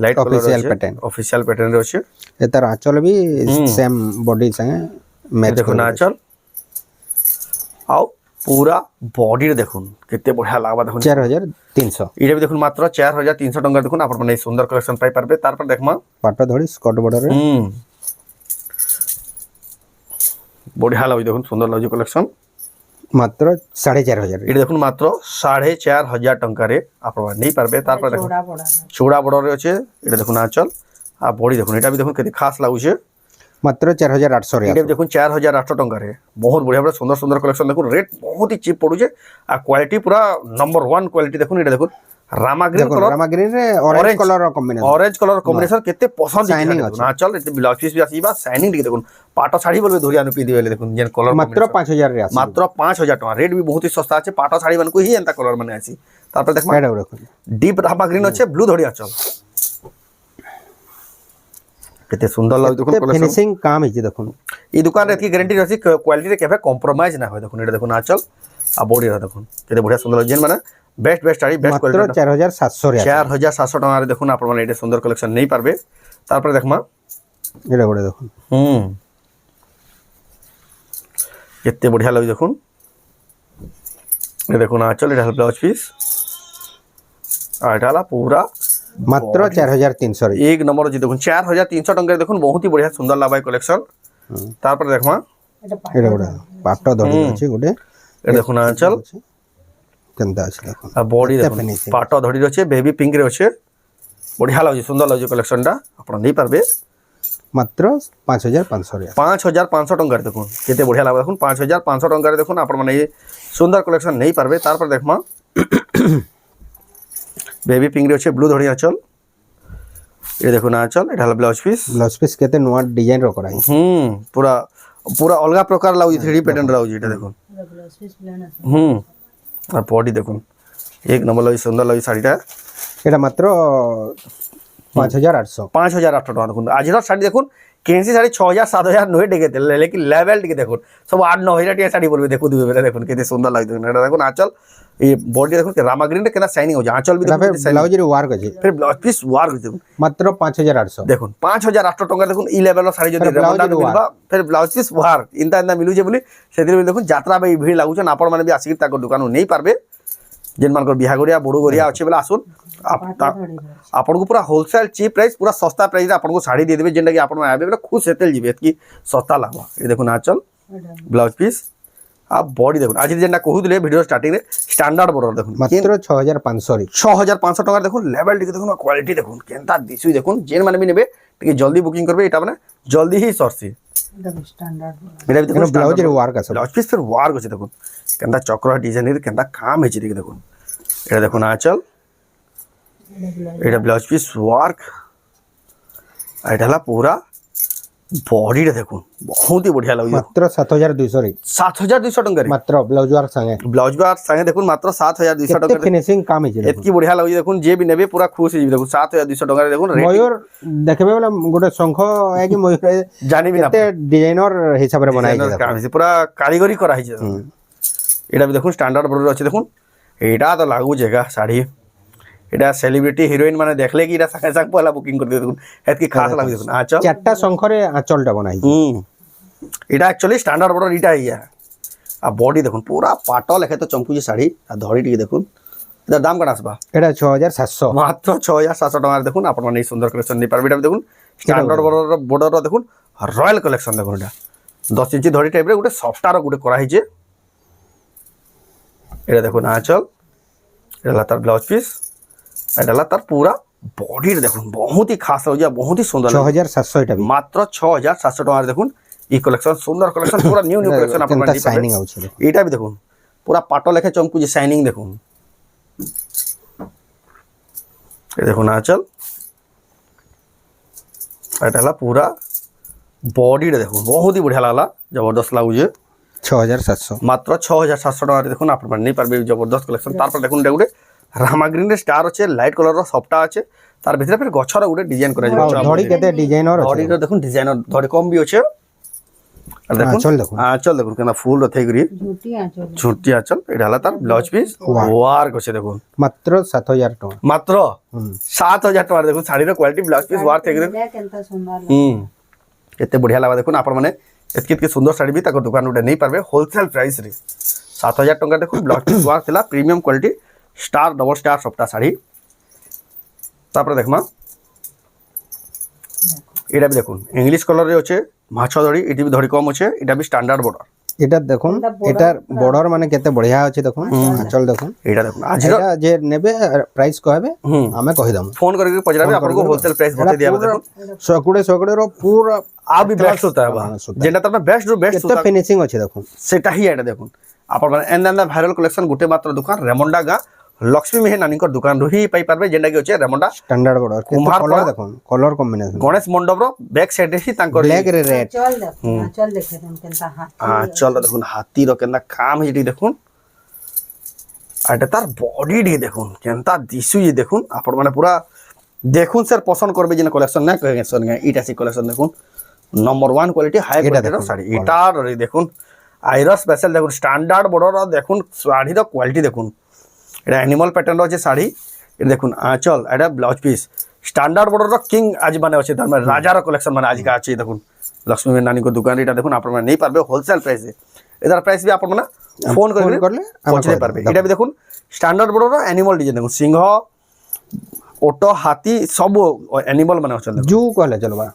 B: লাইট কালার
A: অফিশিয়াল
B: আছে
A: প্যাটার্ন
B: অফিশিয়াল প্যাটার্ন রয়েছে
A: এটার আঁচল भी সেম বডি সঙ্গে ম্যাচ
B: দেখুন আঁচল আও পুরা বডির দেখুন কেতে বঢ়িয়া লাগবা দেখুন
A: 4300
B: এটা দেখুন মাত্র 4300 টাকা দেখুন আপনারা মানে এই সুন্দর কালেকশন পাই পারবে তারপর দেখমা
A: পাটা ধরি স্কট বর্ডারে
B: বঢ়িয়া লাগছে দেখুন সুন্দর লাগছে কালেকশন
A: মাত্র 4500
B: এটা দেখুন মাত্র 4500 টাকারে আপনারা নেই পারবে তারপর দেখুন
C: छोड़ा बड़ा है।
B: চূড়া বর্ডারে আছে এটা দেখুন আঁচল আর বডি দেখুন এটা দেখুন কেতে খাস লাগুছে
A: মাত্র 4800 রে
B: এটা দেখুন 4800 টাকারে বহুত বঢ়িয়া বঢ়িয়া সুন্দর সুন্দর কালেকশন দেখুন রেট বহুত হি চিপ পড়ুছে আর কোয়ালিটি পুরা নম্বর 1 কোয়ালিটি দেখুন এটা দেখুন রামা গ্রিন
A: দেখো
B: কলর
A: রামা গ্রিন রে orange colour combination
B: orange colour combination কেতে পছন্দ
A: Shining
B: আছে না চল এটা ব্লাউজ পিস আসিবা শাইনিং দিকে দেখুন পাটা শাড়ি বলবে ধরি আনু পিদি বেলে দেখুন যেন কলর
A: মাত্র 5000 রে আছে
B: মাত্র 5000 টাকা রেট भी बहुत ही सस्ता আছে পাটা শাড়ি মানকু হি এন্তা কলর মানে আছে তারপর দেখমা
A: এটা দেখুন
B: ডিপ রামা গ্রিন আছে ব্লু ধরি আচল কেতে সুন্দর লাগে দেখুন কালেকশন
A: ফিনিশিং কাম হইছে দেখুন
B: এই দোকান এতকি গ্যারান্টি আছে কোয়ালিটি রে কেবে কম্প্রোমাইজ না হয় দেখুন এটা দেখুন আচল আর বডি রা দেখুন কেতে বঢ়িয়া সুন্দর লাগে যেন মানে বেস্ট শাড়ি বেস্ট
A: মাত্র
B: কোয়ালিটি
A: 4700 রে আছে
B: 4700 টাকা দেখুন আপনারা মানে এটা সুন্দর কালেকশন নেই পারবে তারপরে দেখমা
A: এটা করে দেখুন
B: কেতে বঢ়িয়া লাগে দেখুন এই দেখুন আঁচল এটা ব্লাউজ পিস আর এটা হলা পুরা
A: মাত্র 4300 রে
B: এক নম্বর যে দেখুন 4300 টাকা দেখুন বহুত হি বঢ়িয়া সুন্দর লাগাই কালেকশন তারপরে দেখমা
C: এটা
A: এটা করে পাটা ধরি আছে গোটে
B: এটা দেখুন আঁচল
A: কেনতা আছে দেখুন
B: আর বডি দেখুন
A: finishing।
B: পাটা ধরি রয়েছে বেবি পিঙ্ক রে আছে বঢ়িয়া লাগে সুন্দর লাগে কালেকশনটা আপনারা নেই পারবে
A: মাত্র 5500 রে
B: 5500 টাকার দেখুন কেতে বঢ়িয়া লাগে দেখুন 5500 টাকার দেখুন আপনারা মানে এই সুন্দর কালেকশন নেই পারবে তারপর দেখমা বেবি পিঙ্ক রে আছে ব্লু ধরি আঁচল এটা দেখুন আঁচল এটা হলো ব্লাউজ পিস
A: ব্লাউজ পিস কেতে নোয়া ডিজাইন র করাই
B: পুরা পুরা অলগা প্রকার লাগুଛି 3D প্যাটার্ন লাগুଛି এটা দেখুন
C: ব্লাউজ পিস প্লেন আছে
B: আর বডি দেখুন এক নম্বর লাগুଛି সুন্দর লাগুଛି শাড়িটা
A: এটা মাত্র 5800
B: 5800 টাকা দেখুন আজর শাড়ি দেখুন কেনসি শাড়ি 6000 7000 নয় টিকে লেকিন লেভেল টিকে দেখুন সব 8-9000 টাকা শাড়ি পড়বে দেখুন দুবে দেখুন কেতে সুন্দর লাগছে এটা দেখুন আঁচল এই বডি দেখুন রামা গ্রিন কেনা শাইনিং হচ্ছে আঁচল বি
A: এটা ব্লাউজ এর ওয়ার্ক আছে
B: ফির ব্লাউজ পিস ওয়ার্ক দেখুন
A: মাত্র 5800
B: দেখুন 5800 টাকা দেখুন ই লেভেল শাড়ি যদি রেমন্ডা মিলবা ফির ব্লাউজ পিস ওয়ার্ক ইনতা মিলুছে বলি সেদিন দেখুন যাত্রা বা ভিড় লাগুছেন আপন মানে বি আসিকি তাক দোকানু নেই পারবে যেন মানকর বিহা গড়িয়া বড় গড়িয়া আছে বলে আসুন आपको पूरा होलसेल चीप प्राइस पूरा सस्ता प्राइस आपको शाड़ी दे देवे जेनटा कि आपण आबे बोले खुश हेतल जीवे कि सस्ता लागबा ये देखो आंचल ब्लाउज पीस आप बॉडी देखो आज जेनटा कहूले वीडियो स्टार्टिंग रे स्टैंडर्ड बॉर्डर देखो
A: मात्र 6500 रे
B: 6500 টাকা দেখুন লেভেল টিকে দেখুন কোয়ালিটি দেখুন কেনতা দিছুই দেখুন যেন মানে বি নেবে টিকে জলদি বুকিং করবে এটা মানে জলদি হি সরসি
C: এটা স্ট্যান্ডার্ড
B: এটা দেখুন
A: ব্লাউজ এর ওয়ার্ক আছে
B: ব্লাউজ পিস ফির ওয়ার্ক আছে দেখুন কেনতা চক্র ডিজাইন এর কেনতা কাম হেছি টিকে দেখুন এটা দেখুন আঁচল এটা ব্লাউজ পিস ওয়ার্ক আর এটা হলো পুরা বডিটা দেখুন বহুত হি বঢ়িয়া লাগুছে
A: মাত্র 7200 রে
B: 7200 টাকা
A: মাত্র ব্লাউজ ওয়ার্ক সঙ্গে
B: ব্লাউজ ওয়ার্ক সঙ্গে দেখুন মাত্র 7200 টাকা
A: ফিনিশিং কাম আছে
B: এতকি বঢ়িয়া লাগুছে দেখুন যে বি নেবে পুরা খুশ হয়ে যাবে দেখুন 7200 টাকা দেখুন
A: ময়ূর দেখবে বলে গোটে শঙ্খ है कि ময়ূর
B: জানিবি না
A: তে ডিজাইনার হিসাবে বনাইছে
B: কাম হইছে পুরা কারিগরি করা হইছে এটা বি দেখুন স্ট্যান্ডার্ড বর্ডর আছে দেখুন এটা তো লাগুছে গা শাড়ি এটা সেলিব্রিটি হিরোইন মানে দেখলে কি এটা সাকা সাক পয়লা বুকিং করে দেখুন এতকি খাস লাগে দেখুন আঁচল
A: চারটা শঙ্খরে আঁচলটা বনাইছে
B: এটা অ্যাকচুয়ালি স্ট্যান্ডার্ড বর্ডর এটা ইয়া আর বডি দেখুন পুরা পাটল একে তো চমকুছে শাড়ি আর ধড়ি টিকে দেখুন এটার দাম কেন আসবা
A: এটা 6700
B: মাত্র 6700 টাকার দেখুন আপনার মানে এই সুন্দর কালেকশন নিয়ে পারবে এটা দেখুন স্ট্যান্ডার্ড বর্ডর দেখুন রয়্যাল কালেকশন দেখুন এটা 10 ইঞ্চি ধড়ি টাইপের গোটে সফটার গোটে করা হয়েছে এটা দেখুন আঁচল এটা তার ব্লাউজ পিস এটা তার পুরা বডি দেখুন বহুত হি খাস লাগুছে বহুত হি সুন্দর
A: 6700 এটা
B: মাত্র 6700 টাকার দেখুন এই কালেকশন সুন্দর কালেকশন পুরা নিউ কালেকশন আপনারা নিতে
A: শাইনিং
B: পারবেন
A: আছে
B: এটা বি দেখুন পুরা পাটল লেখে চমকুছে শাইনিং দেখুন এই দেখুন আঁচল এটা হলো পুরা বডিটা দেখুন বহুত হি বঢ়িয়া লাগলা জবরদস্ত লাগুছে
A: 6700
B: মাত্র 6700 টাকা দেখুন আপনারা নেই পারবে জবরদস্ত কালেকশন তারপর দেখুন এটা গোটে রামা গ্রিন রে স্টার আছে লাইট কলর সবটা আছে তার ভিতরে ফের গছর গোটে ডিজাইন করা যাবে
A: ধড়ি কেতে ডিজাইনার আছে
B: ধড়িটা দেখুন ডিজাইনার ধড়ি কম বি আছে আর দেখুন
A: আঁচল দেখুন
B: আঁচল দেখুন কেন ফুল রথে গরি
C: ঝুটি আঁচল
B: ঝুটি আঁচল এটা হলো তার ব্লাউজ পিস ওয়ার্ক আছে দেখুন
A: মাত্র 7000 টাকা
B: মাত্র 7000 টাকা দেখুন শাড়ির কোয়ালিটি ব্লাউজ পিস ওয়ার্ক থেকে
C: এটা কেনতা সুন্দর
B: এতে বঢ়িয়া লাগা দেখুন আপনার মানে এতকি সুন্দর শাড়ি বি তাকে দোকান উঠে নেই পারবে হোলসেল প্রাইস রে 7000 টাকা দেখুন ব্লাউজ পিস ওয়ার্ক ଥିଲା premium quality star double star সবটা শাড়ি তারপরে দেখমা এটা বি দেখুন ইংলিশ কালার রে আছে মাছ ধড়ি এটি বি ধড়ি কম আছে এটা বি স্ট্যান্ডার্ড বর্ডার
A: এটা দেখুন এটার বর্ডার মানে কেতে বঢ়িয়া আছে দেখুন আঁচল দেখুন
B: এটা দেখুন আজ
A: এটা যে নেবে প্রাইস কহবে আমি কহি দম
B: ফোন करके पचराबे आपको होलसेल प्राइस बता दिया देखो
A: সকুড়ে র পুরা
B: आप भी बेस्ट होता है वहां जेटा तब बेस्ट जो बेस्ट
A: কেতে
B: होता
A: ফিনিশিং আছে দেখুন
B: সেটা হি এটা দেখুন আপন মানে এন্ড ভাইরাল কালেকশন গুটে মাত্র দোকান রেমন্ডা গা লক্ষ্মী মেহে নানিকর দোকান রহি পাই পারবে যেটা কি হচ্ছে রেমন্ডা
A: স্ট্যান্ডার্ড বর্ডর
B: কুমার
A: কলর দেখুন কলর কম্বিনেশন
B: গণেশ মণ্ডপর ব্যাক সাইডে হি তাঙ্কর
A: ব্ল্যাক রে রেড
C: আঁচল দেখে কেনতা হাত
B: চল দেখুন হাতির কেনতা কাম হেটি দেখুন আর এটা তার বডি ডি দেখুন কেনতা দিছুই দেখুন আপন মানে পুরা দেখুন স্যার পছন্দ করবে যে কালেকশন না কালেকশন ইটা সি কালেকশন দেখুন নম্বর 1 কোয়ালিটি হাই কোয়ালিটির শাড়ি এটার দেখুন আইরা স্পেশাল দেখুন স্ট্যান্ডার্ড বর্ডর দেখুন শাড়ির কোয়ালিটি দেখুন এটা অ্যানিমাল প্যাটার্ন আছে শাড়ি এটা দেখুন আঁচল এটা blouse piece standard border king আজ মানে আছে তার মানে রাজার কালেকশন মানে আজকে আছে দেখুন লক্ষ্মী নানিকর দোকান এটা দেখুন আপনারা নেই পারবে হোলসেল প্রাইসে এটার প্রাইস বি আপনারা ফোন করলে পৌঁছতে পারবে এটা বি দেখুন স্ট্যান্ডার্ড বর্ডর অ্যানিমাল ডিজাইন দেখুন সিংহ ওটো হাতি সব অ্যানিমাল মানে আছে
A: জু কহলে চলবা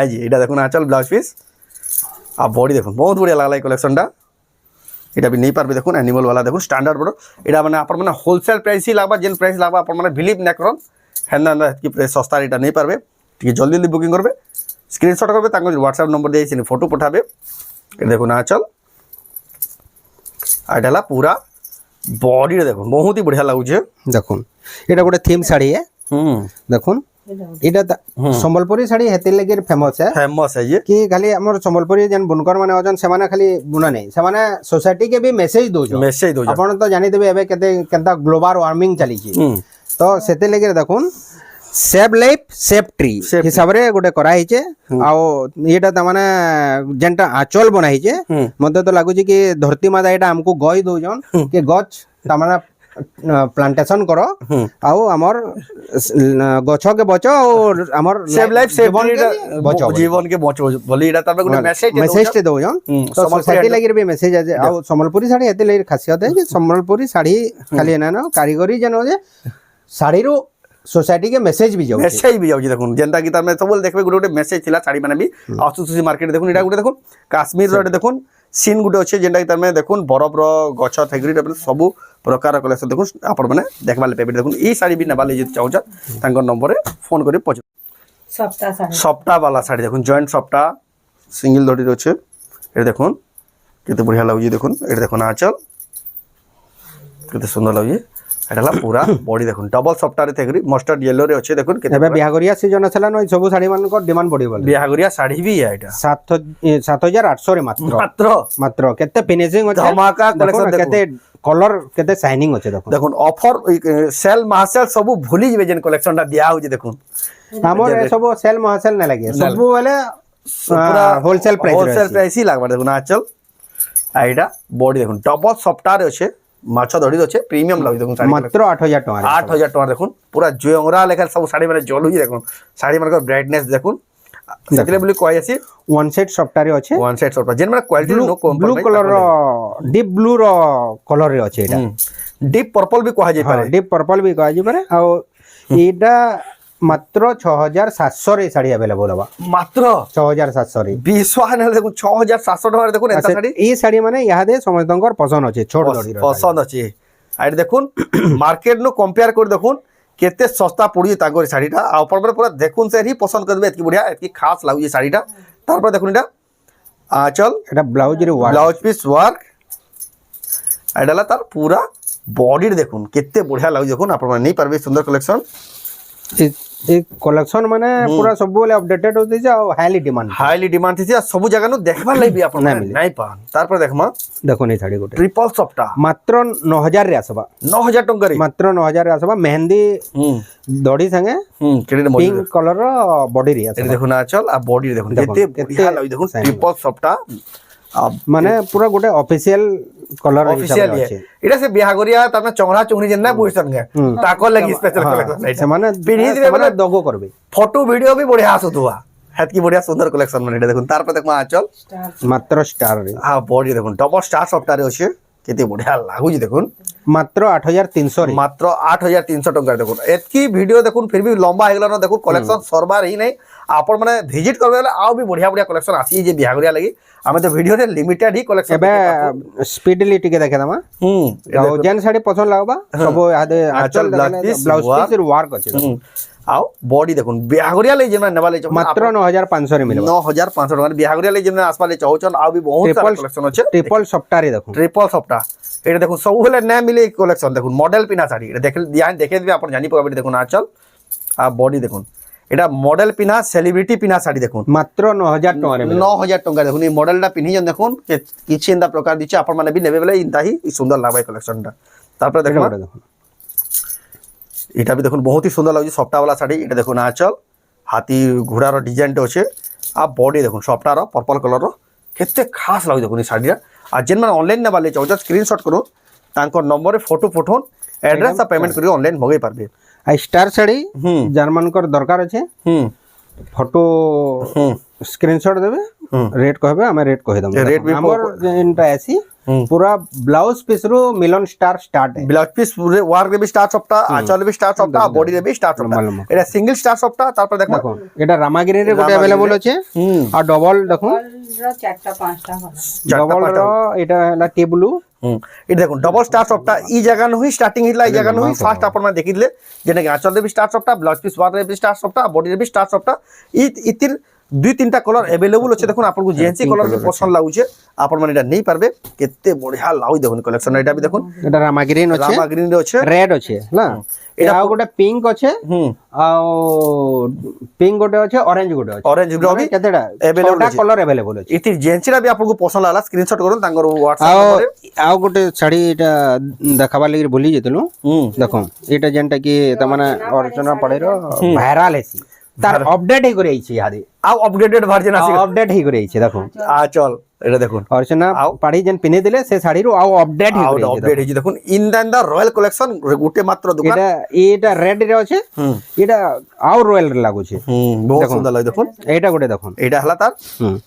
B: এই যে এটা দেখুন আঁচল ব্লাউজ পিস আর বডি দেখুন বহুত বড়িয়া লাগলা এই কালেকশনটা এটা বি নেই পারবে দেখুন অ্যানিমাল वाला দেখুন স্ট্যান্ডার্ড বড় এটা মানে আপনার মানে হোলসেল প্রাইস হি লাগবা যেন প্রাইস লাগবা আপনার মানে বিলিভ না করুন হ্যাঁ না কি প্রাইস সস্তা এটা নেই পারবে ঠিক জলদি জলদি বুকিং করবে স্ক্রিনশট করবে তাকে হোয়াটসঅ্যাপ নম্বর দিয়েছি ফটো পাঠাবে এটা দেখুন আঁচল আর এটা পুরা বডিটা দেখুন বহুত হি বঢ়িয়া লাগুছে
A: দেখুন এটা গোটে থিম শাড়ি দেখুন এটা সম্বলপুରୀ ଶାଢ଼ୀ ହେଥିର୍ ଲାଗି ଫେମସ୍ है
B: फेमस है ये
A: कि खाली हमर ସମ୍ବଲପୁରୀ ଯେନ୍ ବୁନकर ମାନେ ଅଛନ୍ ସେମାନେ ଖାଲି ବୁନା ନାହିଁ ସେମାନେ सोसाइटी के भी मेसेज दउछन
B: मैसेज दो
A: ଆପଣ ତ ଜାଣିଥିବେ ଏବେ କେତେ କେନ୍ତା ଗ୍ଲୋବାଲ ୱାର୍ମିଂ ଚାଲିଛି ତ ସେଥି ଲାଗି ଦେଖୁନ୍ सेव लाइफ सेव ट्री हिसाब रे गोटे करा हिचे आउ एटा त माने जेंटा आचल बना हिचे मते तो लागु कि धरती माता एटा हमको गय दउजन कि गछ त माने प्लांटेशन करो आउ हमर गछ के बचो और हमर
B: सेव लाइफ सेव
A: बचो
B: जीवन के बचो बोली एटा तबे गुटे
A: मैसेज ते दउजन तो सोसाइटी लागि भी मैसेज है आउ संबलपुरी साड़ी एते लागि खासियत है कि संबलपुरी साड़ी खाली ना ना कारीगरी जन जे साड़ी रो सोसाइटी के मैसेज भी जाउ
B: देखुन जेंता कि तमे सब देखबे गुटे मैसेज थिला साड़ी माने भी आसुसुसी मार्केट देखुन एटा गुटे देखुन काश्मीर रो देखुन सीन गुटे अछि जेंता कि तमे देखुन बरफ रो गछ थेगरी सब प्रकार कलेक्शन देखुन आपण माने देखबाले पेबे देखुन ई साड़ी भी नेबाले जे चाहू तांको नंबर रे फोन करी पछ सप्ताह वाला साड़ी देखुन जॉइंट सप्ताह सिंगल धड़ी रो छै ए देखुन केते बढ़िया लागु देखुन ए देखुन आचल केते सुंदर लागु एटाला पूरा बॉडी देखुन डबल सफ्टार थेगरी मस्टर्ड येलो रे अछि देखुन केते
A: एबे बिहागरिया सीजन छला न सब साड़ी मान को डिमांड बढ़ी बोल
B: बिहागरिया साड़ी भी है एटा
A: 7800 रे मात्र मात्र केते फिनिशिंग अछि
B: धमाका कलेक्शन
A: केते कलर केते शाइनिंग अछि
B: देखुन ऑफर सेल महासेल सब भूली जेबे जेन कलेक्शन टा दिया हो जे देखुन
A: हमर सब सेल महासेल न लागे सब वाले पूरा होलसेल
B: प्राइस ही लागबा देखुन आचल आइडा बॉडी देखुन डबल सफ्टार अछि माछ धड़ी अछि प्रीमियम लागु देखुन साड़ी
A: मात्र 8000 टका
B: 8000 टका देखुन पूरा जोंगरा लेखा सब साड़ी माने जलु देखुन साड़ी माने ब्राइटनेस देखुन सेतले बोली कहै अछि
A: वन सेट सफ्टार अछि
B: वन सेट सफ्टार जेन माने क्वालिटी नो
A: ब्लू कलर रो डीप ब्लू रो कलर रे अछि एटा
B: डीप पर्पल भी कहै जे पारे
A: डीप पर्पल भी कहै जे पारे आ एटा मात्र 6700 रे साड़ी अवेलेबल होबा
B: मात्र
A: 6700 रे
B: विश्वास न देखुन 6700 टका रे देखुन एता साड़ी
A: ई साड़ी माने यहा दे समस्तंकर पसंद अछि छोट दड़ी रो
B: पसंद अछि आइ देखुन मार्केट नो कंपेयर कर देखुन केते सस्ता पड़ी तागर साड़ीटा आ ऊपर पूरा देखुन से ही पसंद करबे एतकी बढ़िया एतकी खास लागु ये साड़ीटा तार पर देखुन एटा आचल
A: एटा ब्लाउज रे वर्क
B: ब्लाउज पीस वर्क एडाला तार पूरा बॉडी रे देखुन केते बढ़िया लागु देखुन आपण नहीं परबे सुंदर कलेक्शन
A: एक कलेक्शन माने पूरा सब बोले अपडेटेड होते जा हाईली डिमांड थी सब जगह नो देखबा ले भी आपण नहीं पान तार पर देखमा देखो नहीं साड़ी गोटे
B: ट्रिपल सफ्टा
A: मात्र 9000 रे आसबा
B: 9000 टंका रे
A: मात्र 9000 रे आसबा मेहंदी दड़ी संगे पिंक कलर रो बॉडी रे आसबा
B: देखो ना चल आ बॉडी रे देखो केते बढ़िया लागि देखो ट्रिपल सफ्टा
A: माने पूरा गोटे ऑफिशियल कलर
B: ऑफिशियल है एटा से बिहागरिया तमे चौंगड़ा चौंगड़ी जेन ना बुझसन के ताको लगी स्पेशल कलेक्शन
A: से माने
B: पिढी दिबे माने
A: दगो करबे
B: फोटो वीडियो भी बढ़िया आसुतुवा हेतकी बढ़िया सुंदर कलेक्शन माने एटा देखुन तार पर देखमा आचल
A: मात्र स्टार रे
B: हां बॉडी देखुन डबल स्टार सफ्टा रे अछि केते बढ़िया लागु जी देखुन
A: मात्र 8300 रे
B: मात्र 8300 टका देखुन एतकी वीडियो देखुन फिर भी लंबा हे गेलन देखुन कलेक्शन सरबार ही नहीं आपण माने विजिट करबे आ भी बढ़िया बढ़िया कलेक्शन आसी जे बिहागरिया लागि हमें तो वीडियो रे लिमिटेड ही कलेक्शन
A: एबे स्पीडली टिके देखे दमा जेन साड़ी पसंद लागबा सब आदे आंचल ब्लाउज पीस वर्क अछि
B: आओ बॉडी देखुन बिहागरिया ले जेना नेबाले
A: मात्र 9500 रे मिलबा
B: 9500 टका बिहागरिया ले जेना आसपाले चाहउचन आ भी बहुत सारा कलेक्शन अछि
A: ट्रिपल सफ्टा रे देखुन
B: ट्रिपल सफ्टा एटा देखुन सब हेले ना मिले कलेक्शन देखुन मॉडल पिना साड़ी एटा देख ध्यान देखे भी आपण जानि पबे देखुन आंचल आ बॉडी देखुन एटा मॉडल पिना सेलिब्रिटी पिना साड़ी देखुन
A: मात्र 9000 टका रे
B: 9000 टका देखुन ई मॉडलटा पिनी जन देखुन किछि इंदा प्रकार दिछि आपण माने भी नेबे बेले इंता ही सुंदर लागबे कलेक्शनटा तार पर देखुन एटा भी देखुन बहुत ही सुंदर लागु सफ्टा वाला साड़ी एटा देखुन आंचल हाथी घोड़ा रो डिजाइन टे अछि आ बॉडी देखुन सफ्टा रो पर्पल कलर रो केते खास लागु देखुन ई साड़ीरा आ जेन माने ऑनलाइन नेबाले चाहो स्क्रीनशॉट करू तांको नंबर रे फोटो फोटोन एड्रेस आ पेमेंट करी ऑनलाइन मगै पारबे
A: आ स्टार साड़ी जर्मन कर दरकार अछि फोटो स्क्रीनशॉट देबे रेट कहबे हमें रेट कहि दम
B: रेट भी
A: हमर इनटा ऐसी पूरा ब्लाउज पीस रो मिलन स्टार स्टार्ट है
B: ब्लाउज पीस वर्क रे भी स्टार सफ्टा आंचल भी स्टार सफ्टा बॉडी रे भी स्टार सफ्टा एटा सिंगल स्टार सफ्टा तार पर देखो
A: एटा रामागिरी रे गोटे अवेलेबल अछि आ डबल देखो
C: चारटा पांचटा
A: डबल रो एटा हला टेबलू
B: ये देखो डबल स्टार सफ्टा ई जगह न हुई स्टार्टिंग हिला ई जगह न हुई फास्ट अपन में देखिले जेने आंचल रे भी स्टार सफ्टा ब्लाउज पीस वर्क रे भी स्टार सफ्टा बॉडी रे भी स्टार सफ्टा ई इतिर दुई तीनटा कलर अवेलेबल अछि देखुन आपन को जेंसी कलर के पसंद लागु छे आपन माने एटा नहीं पारबे केते बढ़िया लागु देखुन कलेक्शन एटा भी देखुन
A: एटा रामागिरी रे अछि
B: रे अछि
A: रेड अछि ना
B: এটা
A: ଆଉ ଗୋଟେ ପିଙ୍କ ଅଛେ
B: ହୁଁ
A: ଆଉ ପିଙ୍କ ଗୋଟେ ଅଛେ ଅରେଞ୍ଜ ଗୋଟେ ଅଛେ
B: ଅରେଞ୍ଜ ବି
A: ମାନେ କେତେଟା
B: available
A: ଛଅଟା
B: ଅଛି।
A: କଲର ଆଭେଲେବଲ ଅଛି
B: ଏଠି ଯେନ୍ସିଟା ବି ଆପଣଙ୍କୁ ପସନ୍ଦ ହେଲା ସ୍କ୍ରିନଶଟ କରନ୍ତୁ ତାଙ୍କର
A: ଆଉ
B: WhatsApp ନମ୍ବରରେ
A: ଆଉ ଗୋଟେ ଶାଢୀ ଏଇଟା ଦେଖାବାର ଲାଗି ଭୁଲି ଯାଇଥିଲୁ
B: ହୁଁ
A: ଦେଖ ଏଇଟା ଯେନ୍ଟା କି ତାମାନେ ଅର୍ଜୁନ ପଡେର ଭାଇରାଲ ହେସି ତାର ଅପଡେଟ ହେଇକରି ଆଇଛି ଇହାଦେ
B: ଆଉ ଅପଗ୍ରେଡେଡ ଭର୍ଜନ ଆସିବ
A: ଅପଡେଟ ହେଇକରି ଆଇଛି ଦେଖ
B: চল এটা দেখুন
A: ଅର୍ଚନା
B: ଆଉ
A: ପାଢୀ ଯେନ୍ ପିନ୍ଧି ଦେଲେ ସେ ଶାଢୀରୁ ଆଉ ଅପଡେଟ
B: ଆଉ
A: ହେଇକରି ଆଇଛି
B: ଅପଡେଟ ହେଇଛି ଦେଖুন ইন দ্য রয়্যাল কলেকশন গোটে মাত্র দোকান
A: এটা এইটা রেড রে আছে
B: হুম
A: এটা ଆଉ রয়্যাল রে লাগুছে
B: বহুত
A: দেখুন।
B: সুন্দর লাগে দেখুন
A: এইটা ଗୋଟେ দেখুন
B: এটা হলা তার
A: হুম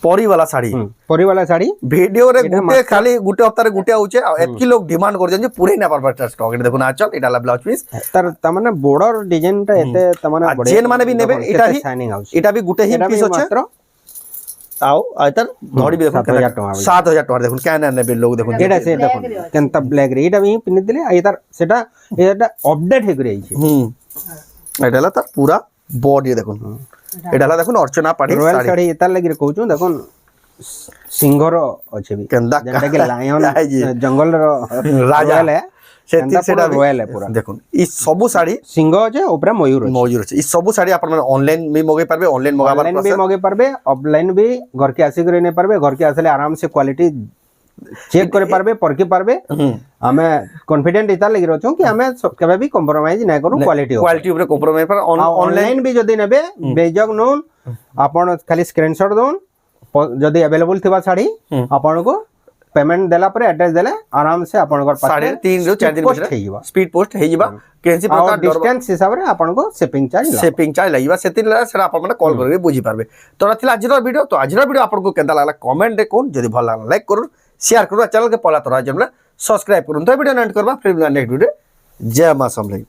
B: পরিবালা শাড়ি
A: হুম পরিবালা শাড়ী
B: ভিডিওরে গুটে খালি গুটে হপ্তাহে গুটে আউছে আর এতকি লোক ডিমান্ড করছেন যে পুরাই না পারবার স্টক এটা দেখুন আচল এটা হলা ব্লাউজ পিস
A: তার তামানে বর্ডর ডিজাইনটা এতে তামানে
B: আর চেন মানে বি নেবে এটা হি
A: শাইনিং আউছে
B: এটা বি গুটে হি
A: এটা
B: পিস
A: ବି
B: আছে
A: মাত্র
B: আও আইতার ধড়ি বি দেখুন
A: 7,000 টাকা হইছে।
B: 7000 টাকা দেখুন কেন নেবে লোক দেখুন
A: এটা সে দেখুন কেনতা ব্ল্যাক রে এটা আমি পিনি দিলে আর এটার সেটা এটা আপডেট হয়ে করে আইছে
B: হুম এটা হলা তার পুরা বডি দেখুন এটা হলা দেখুন অর্চনা পাড়ি
A: রয়্যাল
B: শাড়ি
A: শাড়ী এতার লাগি কହୁଛୁ দেখুন সিংহর আছে বি
B: কেন্দা
A: যেটা কি লায়ন
B: আইজি।
A: জঙ্গলর
B: রাজা।
A: রয়্যাল है
B: সেটি সেটা
A: রয়্যাল है पूरा
B: দেখুন এই সবু শাড়ি
A: সিংহ আছে উপরে ময়ূর আছে
B: মজুর আছে এই সবু শাড়ি আপনার অনলাইন বি মগাই পারবে অনলাइन মগাবার
A: ऑनलाइन भी मगे पारबे ऑफलाइन भी घर के आसी करे नहीं पारबे घर के आसले आराम से क्वालिटी चेक करे पारबे परखी पारबे
B: হুম
A: हमें कॉन्फिडेंट इता लगी रहछो कि हमें केबे भी कॉम्प्रोमाइज नहीं करू क्वालिटी
B: কোয়ালিটি উপরে কম্প্রোমাইজ পার অনলাइन
A: ऑनलाइन भी जदी नेबे बेजग नून आपण खाली स्क्रीनशॉट दोन जदी अवेलेबल थिबा साड़ी आपण को पेमेंट देला पर एड्रेस देले आराम से आपण को
B: साढ़े 3 ରୁ 4 दिन
A: पोस्ट
B: ভিতরে
A: हे जिबा
B: স্পিড পোস্ট হয়ে যাবা কেনসি
A: और
B: প্রকার
A: डिस्टेंस हिसाब रे आपण को शिपिंग चार्ज
B: সেপিং চার্জ লাগিবা সেতিন লাগা সেটা আপন মানে কল করবে বুঝি পারবে তো এটা থিলা আজর ভিডিও তো আজর ভিডিও আপনকো কেনতা লাগলা কমেন্ট রে কোন যদি ভালো লাগলা লাইক করুন শেয়ার করুন চ্যানেল কে পলা তোরা জমলা সবস্ক্রাইব করুন তো ভিডিও এন্ড করবা ফির নেক্সট ভিডিও জয় মা সমলাই